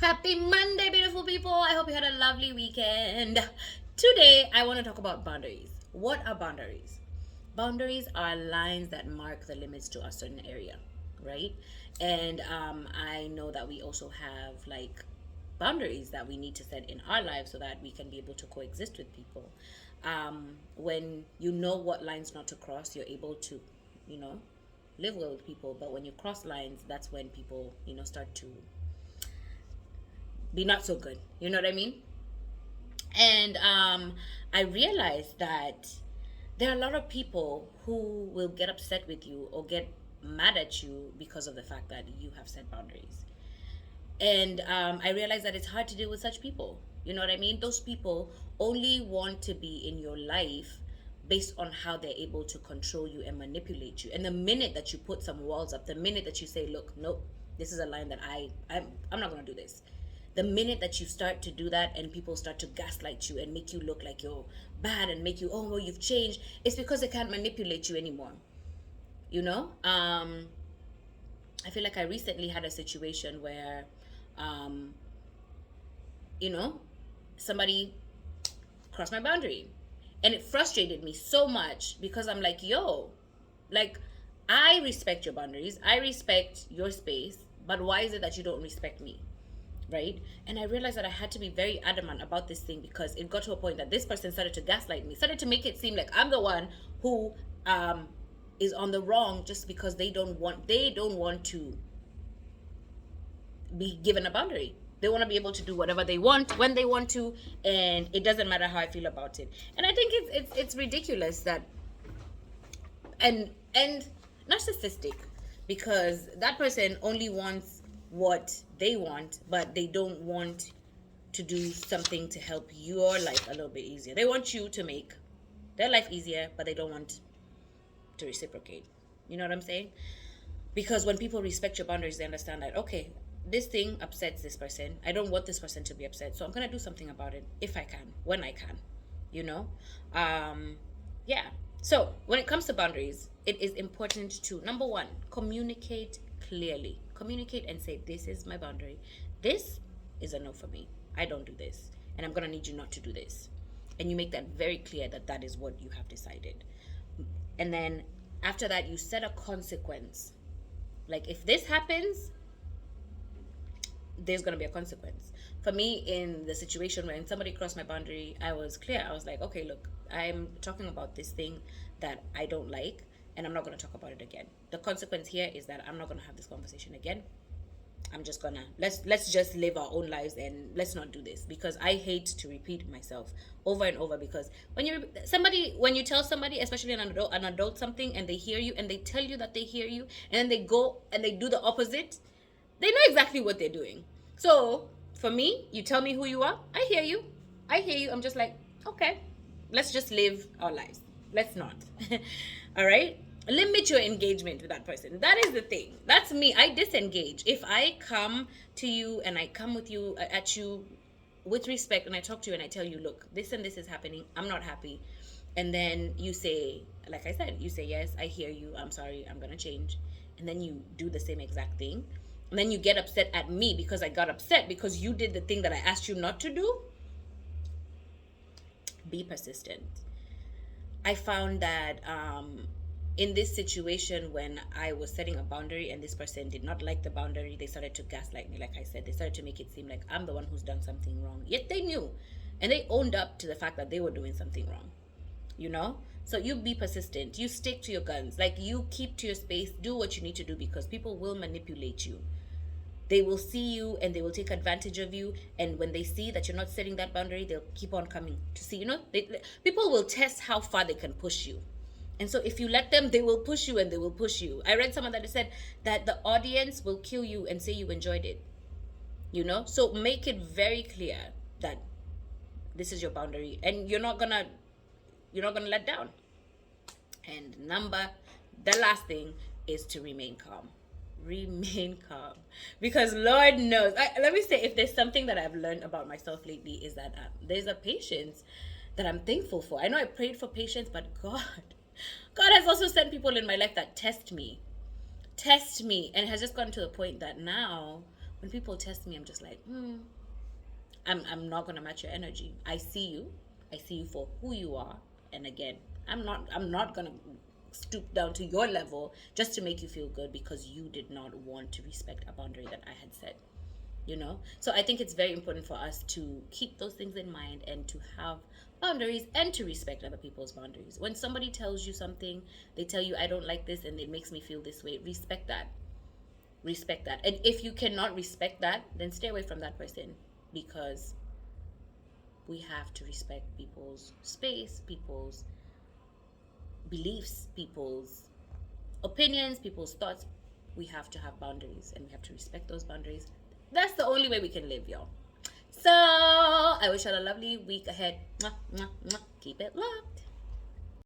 Happy Monday, beautiful people. I hope you had a lovely weekend. Today, I want to talk about boundaries. What are boundaries? Boundaries are lines that mark the limits to a certain area, right? And I know that we also have like boundaries that we need to set in our lives so that we can be able to coexist with people. When you know what lines not to cross, you're able to, you know, live well with people. But when you cross lines, that's when people, start to be not so good. You know what I mean? And I realized that there are a lot of people who will get upset with you or get mad at you because of the fact that you have set boundaries. And I realized that it's hard to deal with such people. You know what I mean? Those people only want to be in your life based on how they're able to control you and manipulate you. And the minute that you put some walls up, the minute that you say, "Look, nope, this is a line that I'm not going to do this," the minute that you start to do that and people start to gaslight you and make you look like you're bad and make you, oh well, you've changed, it's because they can't manipulate you anymore. you know um I feel like I recently had a situation where um you know somebody crossed my boundary, and it frustrated me so much because I'm like, yo, like, I respect your boundaries, I respect your space, but why is it that you don't respect me? Right? And I realized that I had to be very adamant about this thing because it got to a point that this person started to gaslight me, started to make it seem like I'm the one who is on the wrong just because they don't want to be given a boundary. They want to be able to do whatever they want when they want to, and it doesn't matter how I feel about it. And I think it's ridiculous that, and narcissistic, because that person only wants what they want, but they don't want to do something to help your life a little bit easier. They want you to make their life easier, but they don't want to reciprocate. You know what I'm saying? Because when people respect your boundaries, they understand that, okay, this thing upsets this person. I don't want this person to be upset, so I'm gonna do something about it if I can, when I can. You know, um, yeah. So when it comes to boundaries, it is important to, number one, communicate clearly. Communicate and say, this is my boundary. This is a no for me. I don't do this, and I'm gonna need you not to do this. And you make that very clear that that is what you have decided. And then after that, you set a consequence. Like, if this happens, there's going to be a consequence. For me, in the situation when somebody crossed my boundary, I was clear. I was like, okay, look, I'm talking about this thing that I don't like, and I'm not going to talk about it again. The consequence here is that I'm not going to have this conversation again. I'm just gonna, let's just live our own lives, and let's not do this, because I hate to repeat myself over and over. Because when you tell somebody, especially an adult something, and they hear you and they tell you that they hear you, and then they go and they do the opposite, they know exactly what they're doing. So for me, you tell me who you are, I hear you. I hear you. I'm just like, okay, let's just live our lives. Let's not. All right? Limit your engagement with that person. That is the thing. That's me. I disengage. If I come to you and I come with you at you with respect, and I talk to you and I tell you, look, this and this is happening, I'm not happy. And then you say, like I said, you say, yes, I hear you, I'm sorry, I'm gonna change. And then you do the same exact thing. And then you get upset at me because I got upset because you did the thing that I asked you not to do. Be persistent. I found that in this situation, when I was setting a boundary and this person did not like the boundary, they started to gaslight me. Like I said, they started to make it seem like I'm the one who's done something wrong. Yet they knew, and they owned up to the fact that they were doing something wrong. You know? So you be persistent. You stick to your guns. Like, you keep to your space. Do what you need to do, because people will manipulate you. They will see you and they will take advantage of you, and when they see that you're not setting that boundary, they'll keep on coming to see, people will test how far they can push you. And so if you let them, they will push you and they will push you. I read someone that said that the audience will kill you and say you enjoyed it. So make it very clear that this is your boundary, and you're not gonna let down. And the last thing is to remain calm. Remain calm, because Lord knows, let me say, if there's something that I've learned about myself lately, is that there's a patience that I'm thankful for. I know I prayed for patience, but God has also sent people in my life that test me, and it has just gotten to the point that now When people test me, I'm just like, I'm not gonna match your energy. I see you. I see you for who you are. And again, I'm not gonna stoop down to your level just to make you feel good because you did not want to respect a boundary that I had set. So I think it's very important for us to keep those things in mind and to have boundaries and to respect other people's boundaries. When somebody tells you something, they tell you, I don't like this and it makes me feel this way, respect that. And if you cannot respect that, then stay away from that person, because we have to respect people's space, people's beliefs, people's opinions, people's thoughts. We have to have boundaries and we have to respect those boundaries. That's the only way we can live, y'all. So I wish you all a lovely week ahead. Mwah, mwah, mwah. Keep it locked.